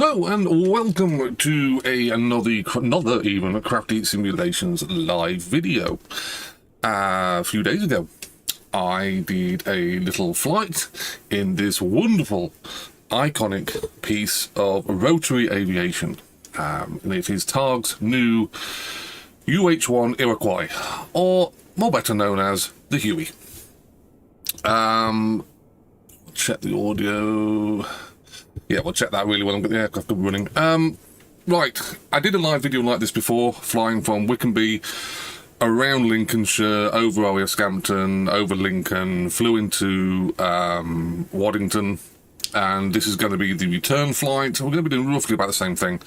Hello and welcome to another even Crafty Simulations live video. A few days ago, I did a little flight in this wonderful, iconic piece of rotary aviation. And it is Targ's new UH-1 Iroquois, or more better known as the Huey. Check the audio. Yeah, we'll check that really when I'm got the aircraft up and running. Right, I did a live video like this before, flying from Wickenby around Lincolnshire, over RAF Waddington, over Lincoln, flew into Waddington, and this is going to be the return flight. We're going to be doing roughly about the same thing.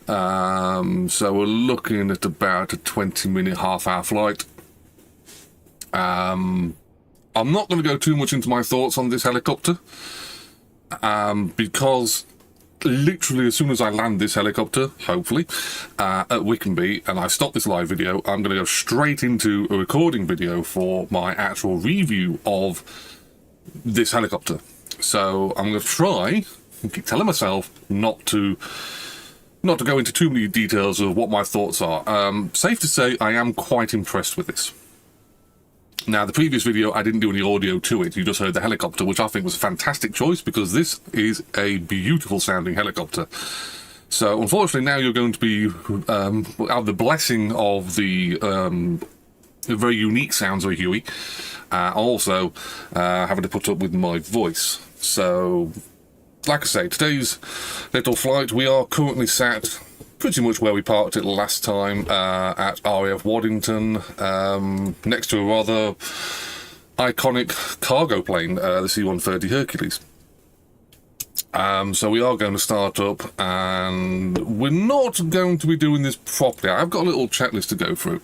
So we're looking at about a 20-minute, half-hour flight. I'm not going to go too much into my thoughts on this helicopter. Because literally as soon as I land this helicopter, hopefully, at Wickenby, and I stop this live video, I'm going to go straight into a recording video for my actual review of this helicopter. So I'm going to try, and keep telling myself not to go into too many details of what my thoughts are. Safe to say, I am quite impressed with this. Now, the previous video, I didn't do any audio to it. You just heard the helicopter, which I think was a fantastic choice because this is a beautiful sounding helicopter. So, unfortunately, now you're going to be have the blessing of the very unique sounds of Huey, also having to put up with my voice. So, like I say, today's little flight, we are currently sat pretty much where we parked it last time, at RAF Waddington, next to a rather iconic cargo plane, the C-130 Hercules. So we are going to start up, and we're not going to be doing this properly. I've got a little checklist to go through.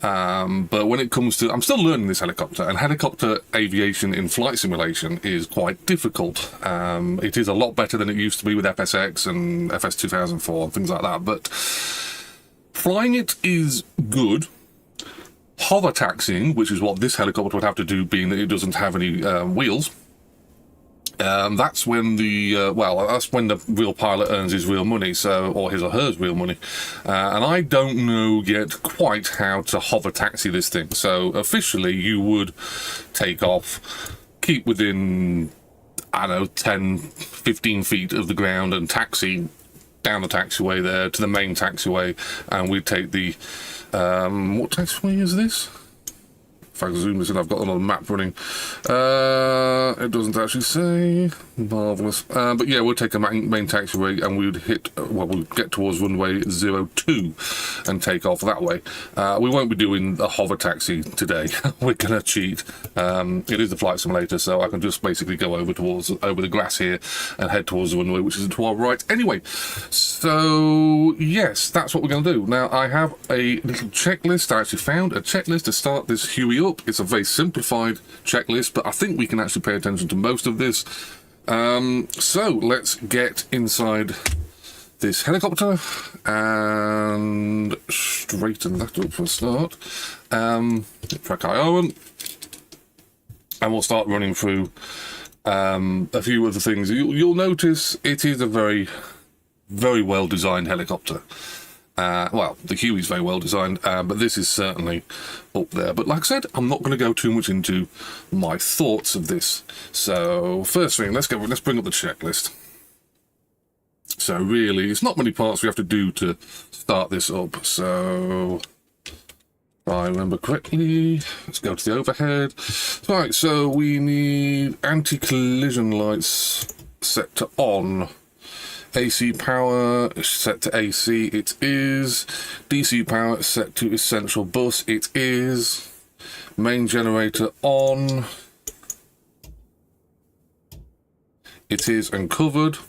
But when it comes to, I'm still learning this helicopter, and helicopter aviation in flight simulation is quite difficult. It is a lot better than it used to be with FSX and FS 2004 and things like that, but flying it is good. Hover taxiing, which is what this helicopter would have to do, being that it doesn't have any wheels, that's when that's when the real pilot earns his real money, or his or hers real money. And I don't know yet quite how to hover taxi this thing. So officially, you would take off, keep within, I don't know, 10, 15 feet of the ground and taxi down the taxiway there to the main taxiway, and we'd take the, what taxiway is this? If I zoom this in, I've got another map running. It doesn't actually say. Marvellous. But yeah, we'll take a main taxiway and we would hit, we'll get towards runway 02 and take off that way. We won't be doing a hover taxi today. We're going to cheat. It is the flight simulator, so I can just basically go over the grass here and head towards the runway, which is to our right anyway. So yes, that's what we're going to do. Now, I have a little checklist. I actually found a checklist to start this Huey up. It's a very simplified checklist, but I think we can actually pay attention to most of this. So let's get inside this helicopter and straighten that up for a start. Track IR, and we'll start running through a few of the things. You'll notice it is a very, very well designed helicopter. Well, the Huey's very well designed, but this is certainly up there. But like I said, I'm not going to go too much into my thoughts of this. So first thing, let's bring up the checklist. So really, it's not many parts we have to do to start this up. So if I remember correctly, let's go to the overhead. Right, so we need anti-collision lights set to on. AC power set to AC, it is. DC power set to essential bus, it is. Main generator on. It is uncovered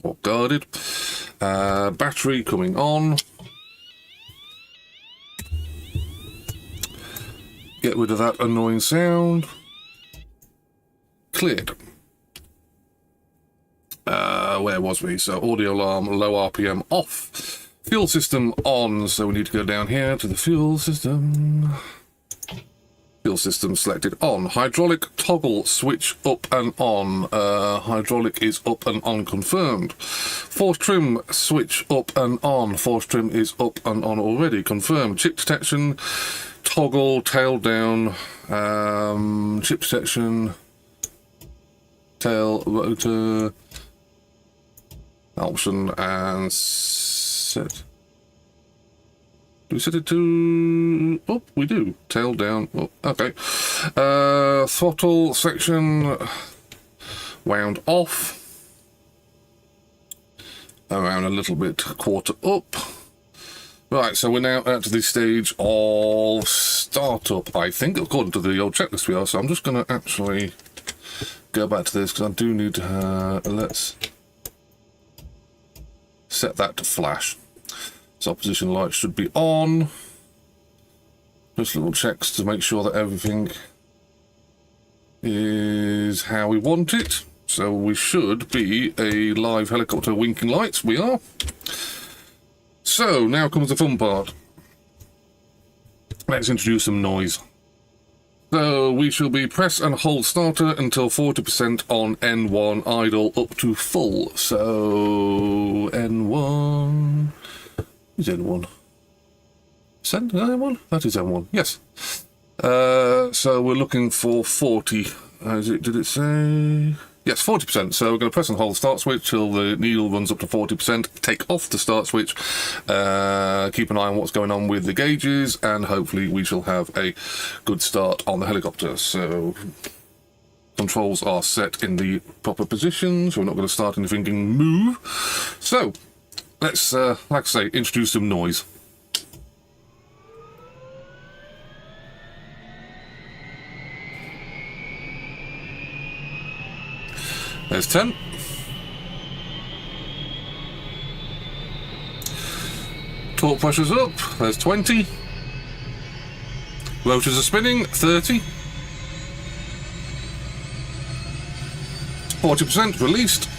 or guarded. Battery coming on. Get rid of that annoying sound. Cleared. Where was we? So audio alarm, low RPM off. Fuel system on, so we need to go down here to the fuel system. Fuel system selected on. Hydraulic toggle switch up and on. Hydraulic is up and on confirmed. Force trim switch up and on. Force trim is up and on already confirmed. Chip detection toggle tail down. Chip detection tail rotor option and set. Do we set it to... Oh, we do. Tail down. Oh, okay. Throttle section wound off. Around a little bit, quarter up. Right, so we're now at the stage of startup, I think, according to the old checklist we are. So I'm just going to actually go back to this because I do need to... let's set that to flash. So position lights should be on. Just little checks to make sure that everything is how we want it. So we should be a live helicopter winking lights. We are. So now comes the fun part. Let's introduce some noise. So we shall be press and hold starter until 40% on N1 idle up to full. So N1... Is N1? Send N1? That is N1, yes. So we're looking for 40. Did it say? Yes, 40%. So we're going to press and hold start switch till the needle runs up to 40%. Take off the start switch. Keep an eye on what's going on with the gauges, and hopefully we shall have a good start on the helicopter. So controls are set in the proper positions. We're not going to start anything move. So let's, like I say, introduce some noise. There's 10. Torque pressure's up. There's 20. Rotors are spinning. 30. 40% released.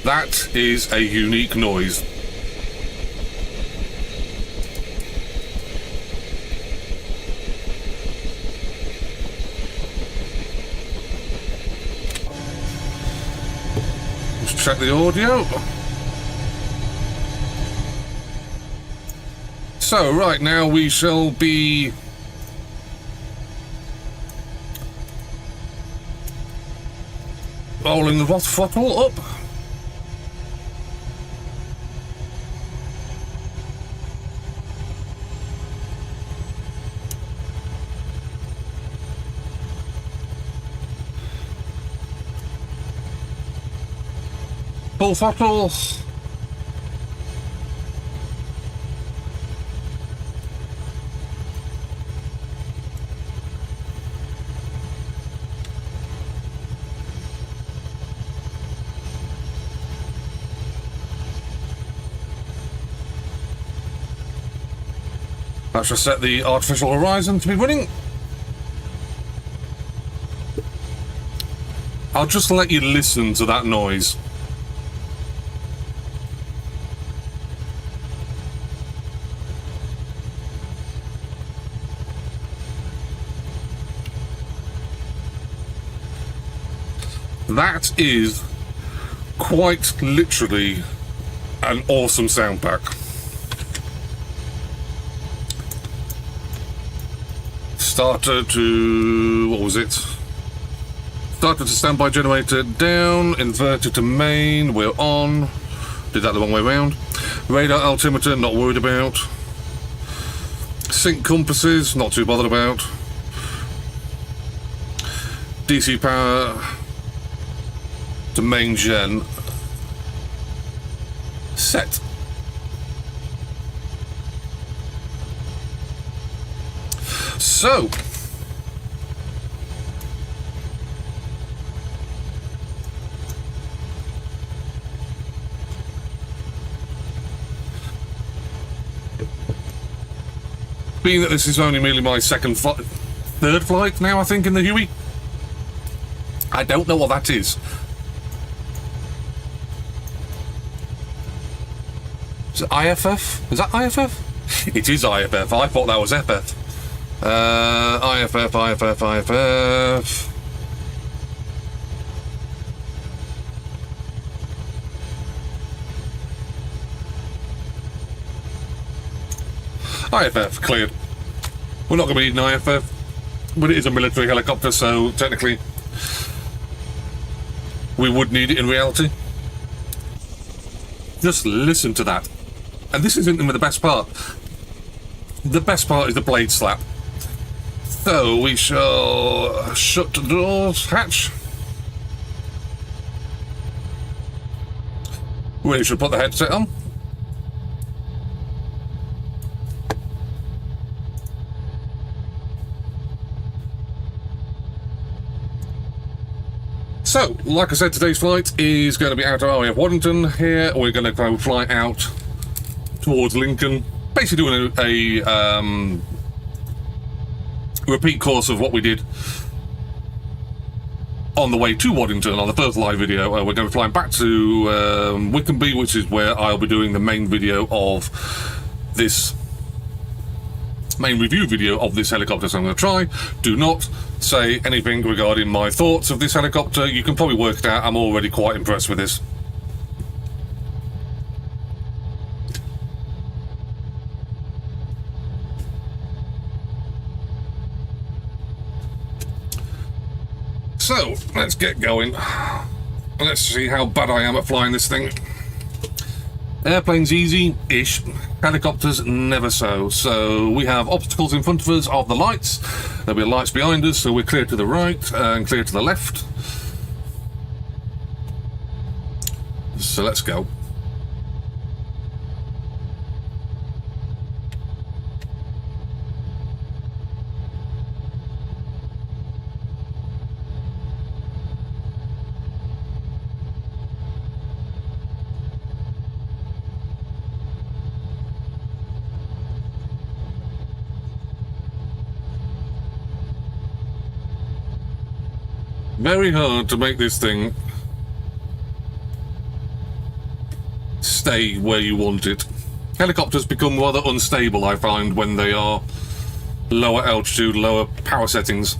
That is a unique noise. Let's check the audio. So, right now we shall be rolling the throttle up. Full throttle. That should set the artificial horizon to be running. I'll just let you listen to that noise. That is quite literally an awesome sound pack. Starter to... what was it? Starter to standby generator down, inverter to main, we're on. Did that the wrong way around. Radar altimeter, not worried about. Sync compasses, not too bothered about. DC power to main gen. Set. So, being that this is only merely my second third flight now, I think, in the Huey. I don't know what that is. Is it IFF? Is that IFF? It is IFF. I thought that was FF. IFF. IFF, cleared. We're not going to be needing IFF, but it is a military helicopter, so technically we would need it in reality. Just listen to that. And this isn't even the best part. The best part is the blade slap. So we shall shut the doors, hatch. We should put the headset on. So, like I said, today's flight is going to be out of RAF Waddington. Here we're going to go fly out towards Lincoln, basically doing a repeat course of what we did on the way to Waddington on the first live video. We're going to be flying back to Wickenby, which is where I'll be doing the main video of this main review video of this helicopter. So I'm going to try. Do not say anything regarding my thoughts of this helicopter. You can probably work it out. I'm already quite impressed with this. So let's get going. Let's see how bad I am at flying this thing. Airplane's easy-ish, helicopters never so. So we have obstacles in front of us of the lights. There'll be lights behind us, so we're clear to the right and clear to the left. So let's go. Very hard to make this thing stay where you want it. Helicopters become rather unstable, I find, when they are lower altitude, lower power settings.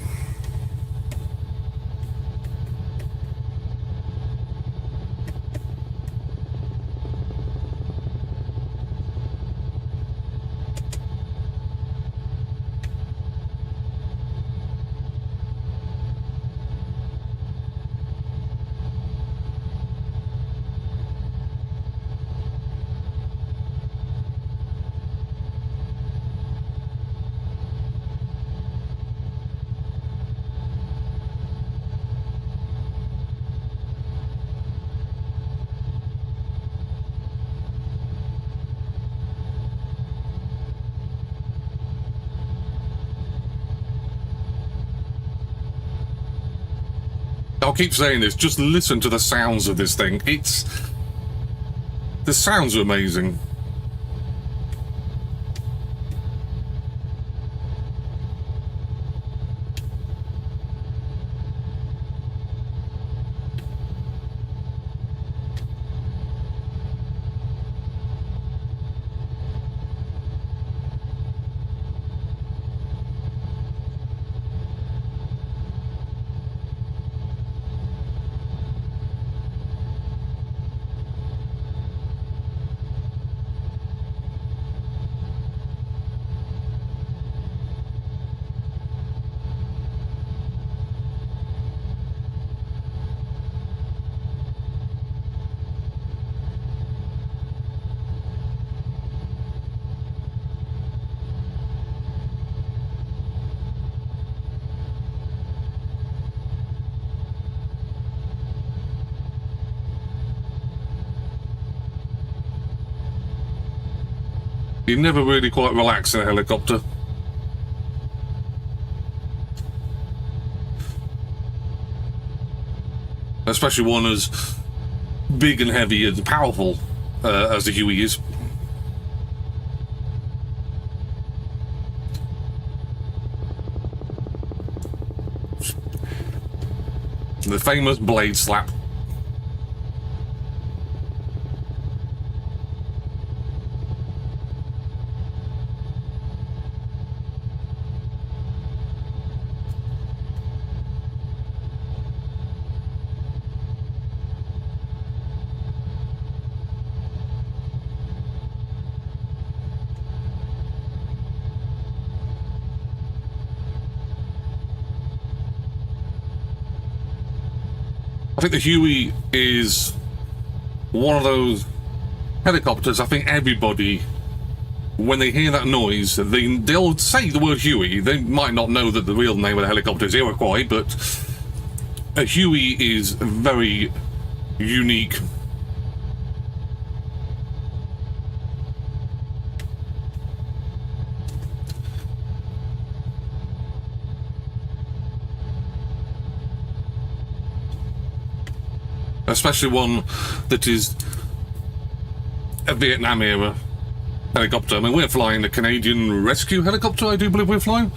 I'll keep saying this, just listen to the sounds of this thing. The sounds are amazing. You never really quite relax in a helicopter. Especially one as big and heavy and powerful as the Huey is. The famous blade slap. I think the Huey is one of those helicopters. I think everybody, when they hear that noise, they'll say the word Huey. They might not know that the real name of the helicopter is Iroquois, but a Huey is very unique. Especially one that is a Vietnam era helicopter. I mean, we're flying the Canadian rescue helicopter, I do believe we're flying.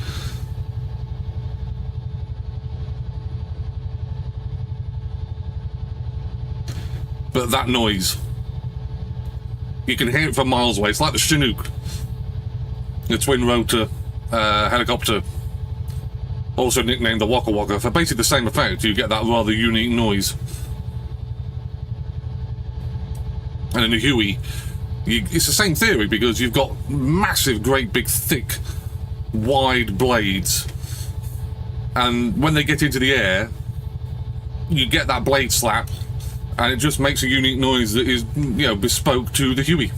But that noise, you can hear it from miles away. It's like the Chinook, the twin rotor helicopter, also nicknamed the Waka Waka, for basically the same effect. You get that rather unique noise. And in the Huey, it's the same theory, because you've got massive, great big, thick, wide blades, and when they get into the air, you get that blade slap, and it just makes a unique noise that is, you know, bespoke to the Huey.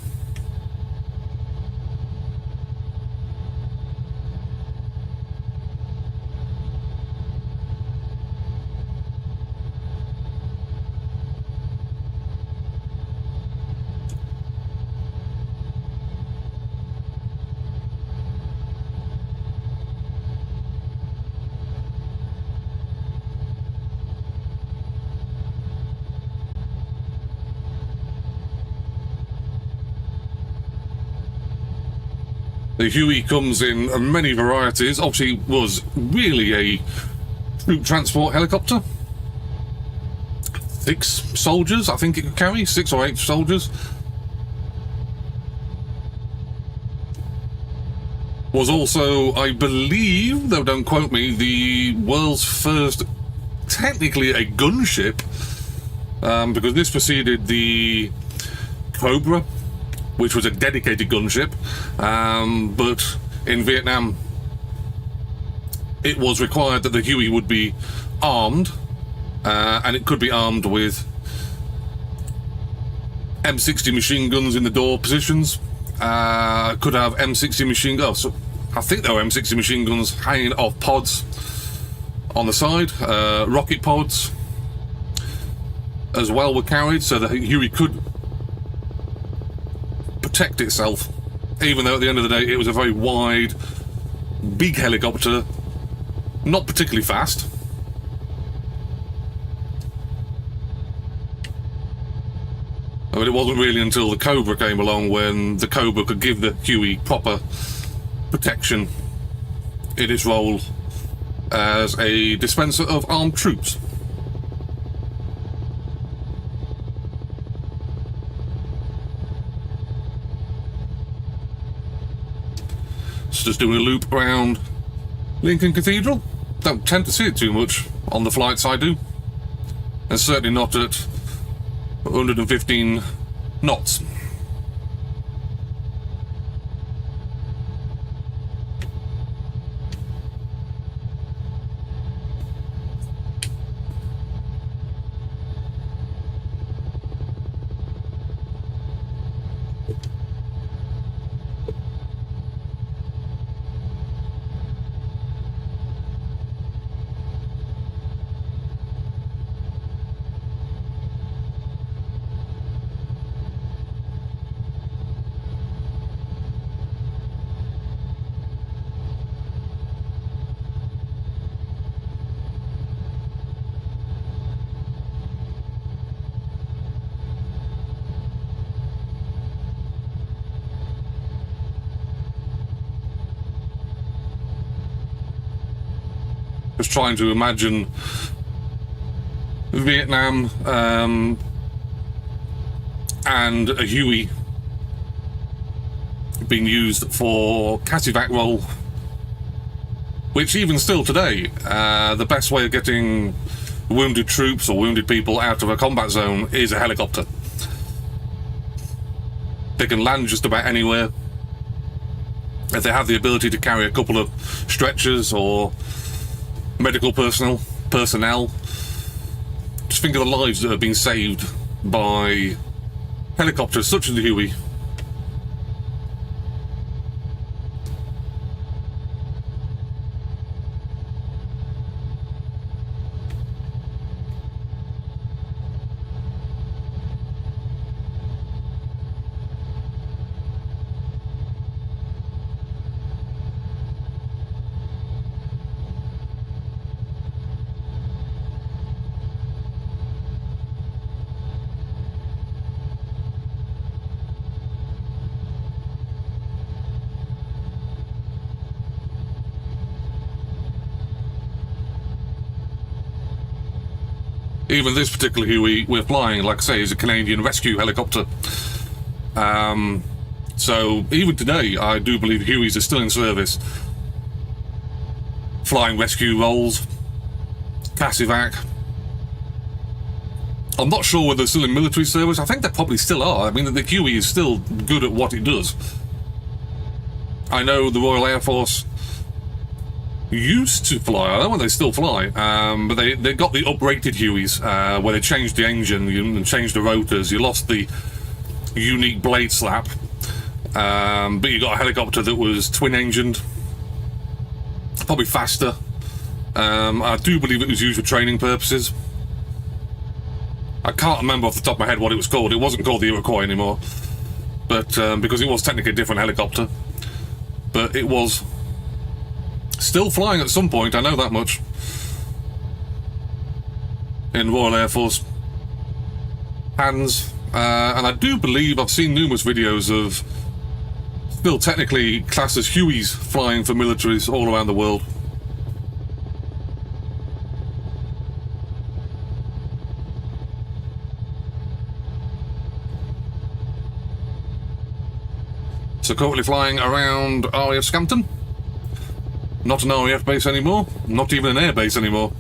The Huey comes in many varieties. Obviously, was really a troop transport helicopter. 6 soldiers, I think it could carry, 6 or 8 soldiers. Was also, I believe, though don't quote me, the world's first, technically a gunship, because this preceded the Cobra, which was a dedicated gunship, but in Vietnam it was required that the Huey would be armed, and it could be armed with M60 machine guns in the door positions, could have M60 machine guns, so I think there were M60 machine guns hanging off pods on the side, rocket pods as well were carried, so the Huey could protect itself, even though at the end of the day it was a very wide, big helicopter, not particularly fast. But it wasn't really until the Cobra came along when the Cobra could give the Huey proper protection in its role as a dispenser of armed troops. Just doing a loop around Lincoln Cathedral. Don't tend to see it too much on the flights I do, and certainly not at 115 knots. Just trying to imagine Vietnam, and a Huey being used for CASEVAC role, which even still today, the best way of getting wounded troops or wounded people out of a combat zone is a helicopter. They can land just about anywhere. If they have the ability to carry a couple of stretchers or medical personnel, just think of the lives that have been saved by helicopters such as the Huey. Even this particular Huey we're flying, like I say, is a Canadian rescue helicopter. So even today, I do believe Hueys are still in service. Flying rescue roles, CASEVAC. I'm not sure whether they're still in military service. I think they probably still are. I mean, the Huey is still good at what it does. I know the Royal Air Force used to fly, I don't know when they still fly, but they got the uprated Hueys, where they changed the engine and changed the rotors. You lost the unique blade slap, but you got a helicopter that was twin-engined, probably faster. I do believe it was used for training purposes. I can't remember off the top of my head what it was called. It wasn't called the Iroquois anymore, but because it was technically a different helicopter, but it was still flying at some point, I know that much, in Royal Air Force hands. And I do believe I've seen numerous videos of still technically classed as Hueys flying for militaries all around the world. So currently flying around RAF Scampton. Not an RAF base anymore, not even an air base anymore.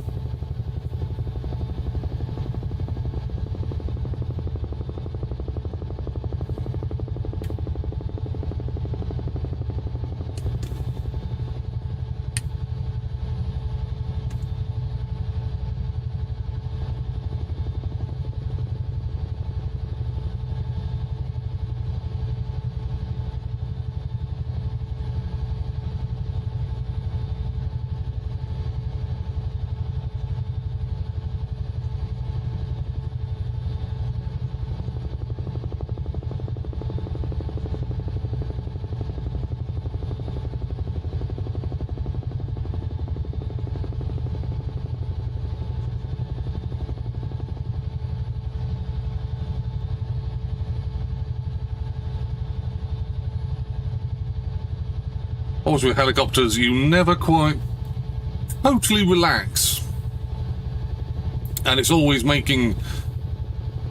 Always with helicopters, you never quite totally relax, and it's always making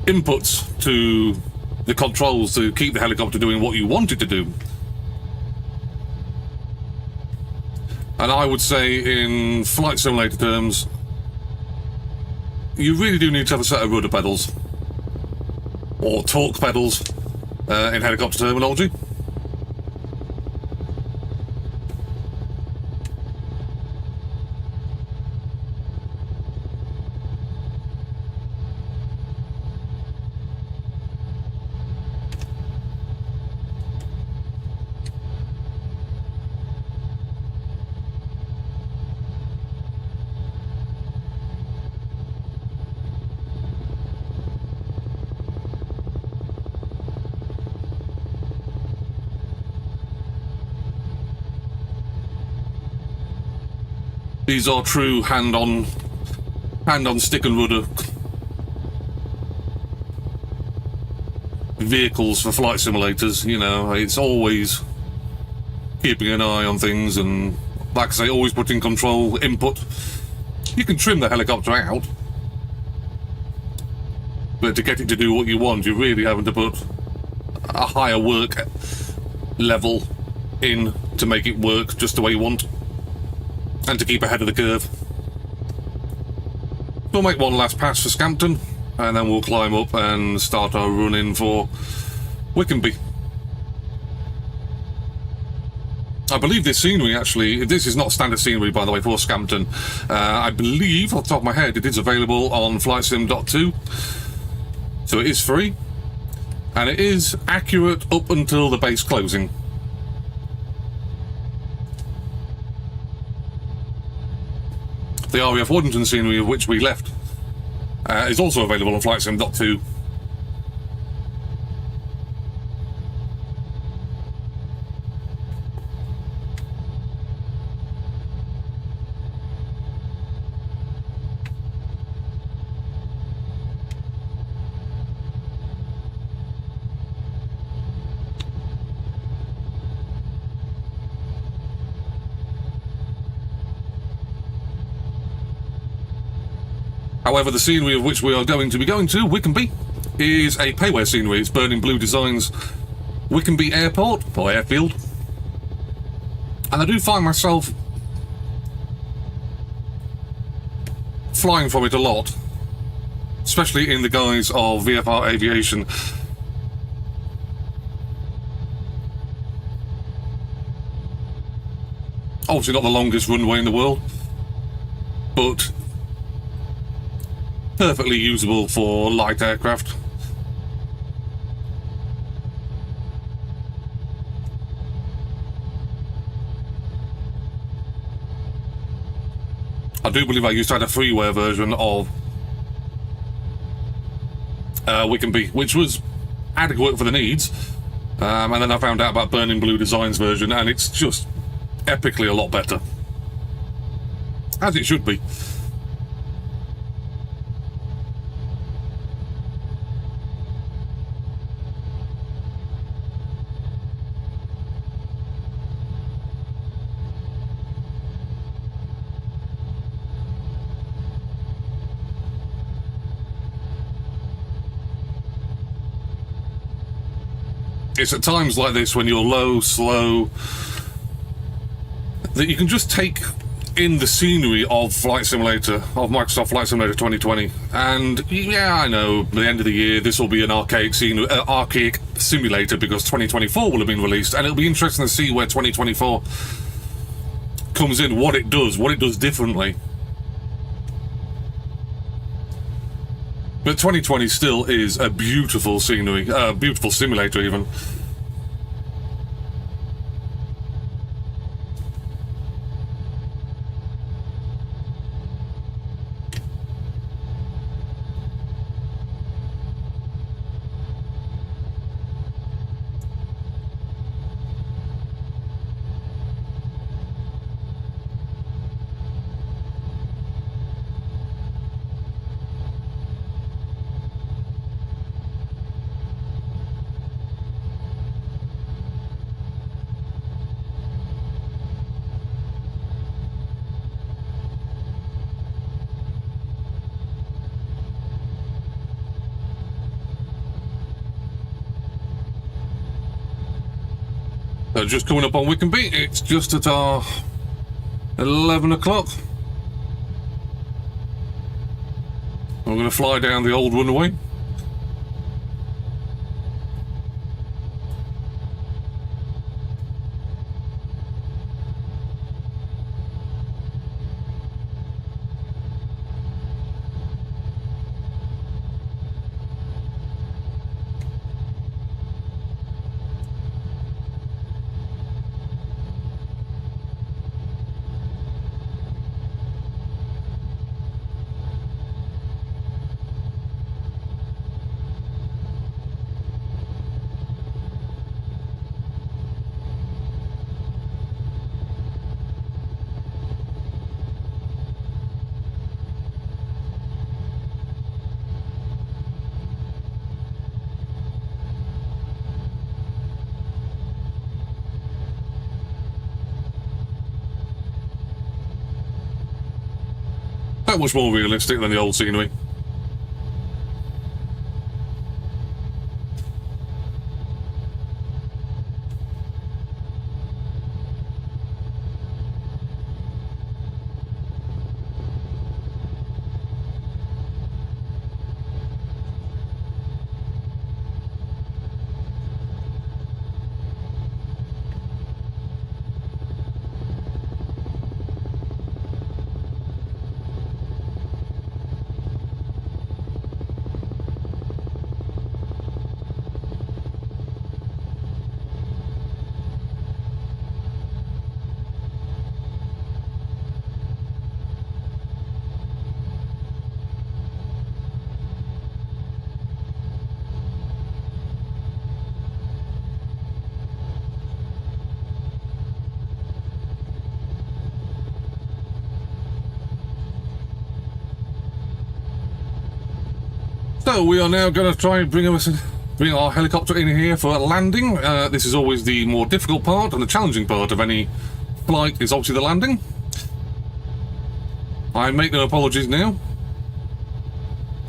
inputs to the controls to keep the helicopter doing what you want it to do. And I would say, in flight simulator terms, you really do need to have a set of rudder pedals, or torque pedals, in helicopter terminology. These are true hand-on stick and rudder vehicles for flight simulators. You know, it's always keeping an eye on things, and like I say, always putting control input. You can trim the helicopter out, But to get it to do what you want, you're really having to put a higher work level in to make it work just the way you want, and to keep ahead of the curve. We'll make one last pass for Scampton, and then we'll climb up and start our run in for Wickenby. I believe this scenery, actually, this is not standard scenery, by the way, for Scampton. I believe, off the top of my head, it is available on FlightSim.2, so it is free, and it is accurate up until the base closing. The RAF Waddington scenery, of which we left, is also available on FlightSim.2. However, the scenery of which we are going to be going to, Wickenby, is a payware scenery. It's Burning Blue Designs Wickenby Airport, or Airfield. And I do find myself flying from it a lot, especially in the guise of VFR aviation. Obviously not the longest runway in the world, but perfectly usable for light aircraft. I do believe I used to have a freeware version of Wickenby, which was adequate for the needs, and then I found out about Burning Blue Designs version, and it's just epically a lot better, as it should be. It's at times like this, when you're low, slow, that you can just take in the scenery of Flight Simulator, of Microsoft Flight Simulator 2020. And yeah, I know, at the end of the year, this will be an archaic simulator, because 2024 will have been released, and it'll be interesting to see where 2024 comes in, what it does differently. But 2020 still is a beautiful scenery, beautiful simulator even. So just coming up on Wickenby, it's just at our 11 o'clock. We're going to fly down the old runway. That much more realistic than the old scenery. So we are now going to try and bring our helicopter in here for a landing. This is always the more difficult part, and the challenging part of any flight is obviously the landing. I make no apologies now.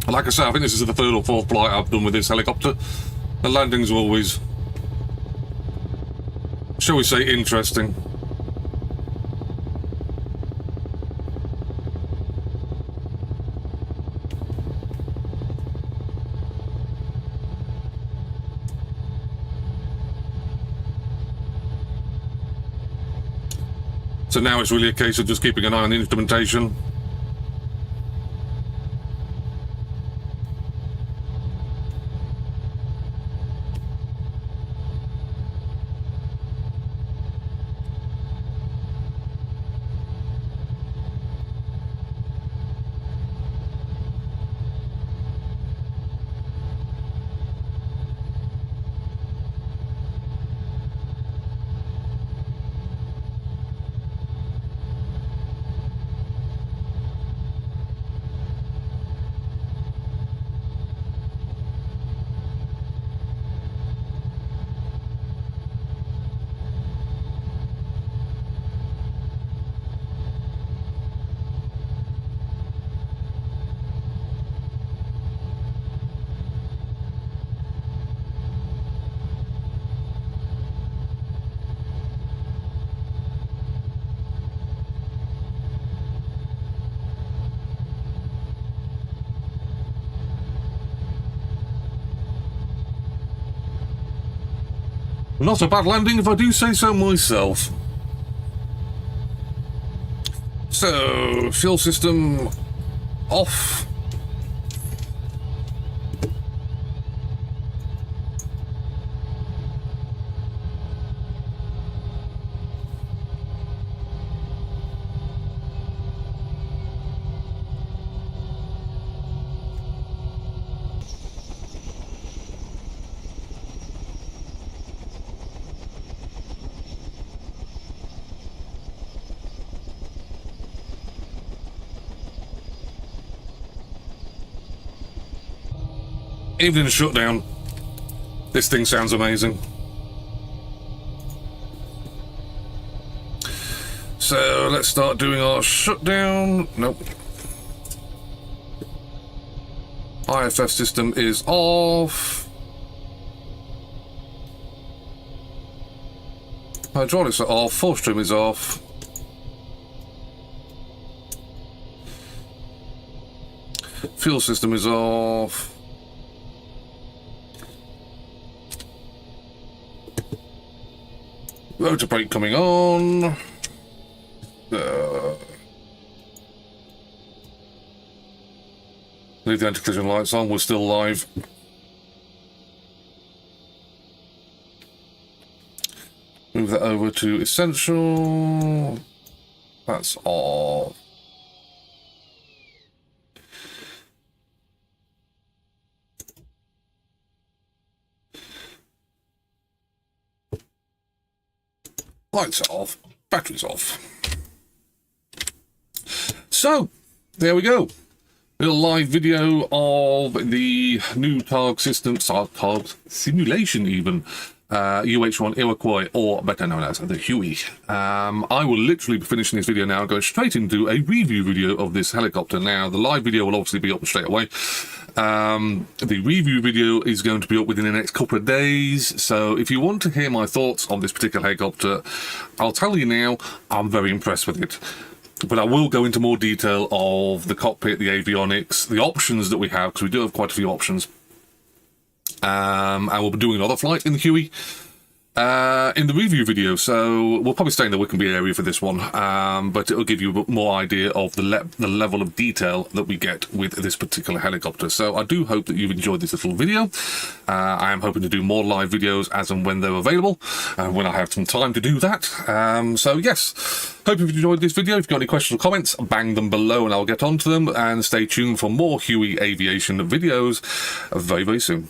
Like I said, I think this is the third or fourth flight I've done with this helicopter. The landings are always, shall we say, interesting. So now it's really a case of just keeping an eye on the instrumentation. Not a bad landing, if I do say so myself. So, fuel system off. Evening shutdown. This thing sounds amazing. So let's start doing our shutdown. Nope. IFF system is off. Hydraulics are off. Force trim is off. Fuel system is off. Rotor brake coming on. Leave the anti-collision lights on. We're still live. Move that over to essential. That's off. Lights are off, batteries off. So, there we go. Little live video of the new TARG system, TARG simulation even, UH-1 Iroquois, or better known as the Huey. I will literally be finishing this video now and go straight into a review video of this helicopter. Now, the live video will obviously be up straight away. The review video is going to be up within the next couple of days, so if you want to hear my thoughts on this particular helicopter, I'll tell you now, I'm very impressed with it. But I will go into more detail of the cockpit, the avionics, the options that we have, because we do have quite a few options. And we'll be doing another flight in the Huey in the review video, so we'll probably stay in the Wickenby area for this one, but it'll give you a bit more idea of the level of detail that we get with this particular helicopter. So I do hope that you've enjoyed this little video. I am hoping to do more live videos as and when they're available, when I have some time to do that. So yes, hope you've enjoyed this video. If you've got any questions or comments, bang them below and I'll get onto them, and stay tuned for more Huey aviation videos very, very soon.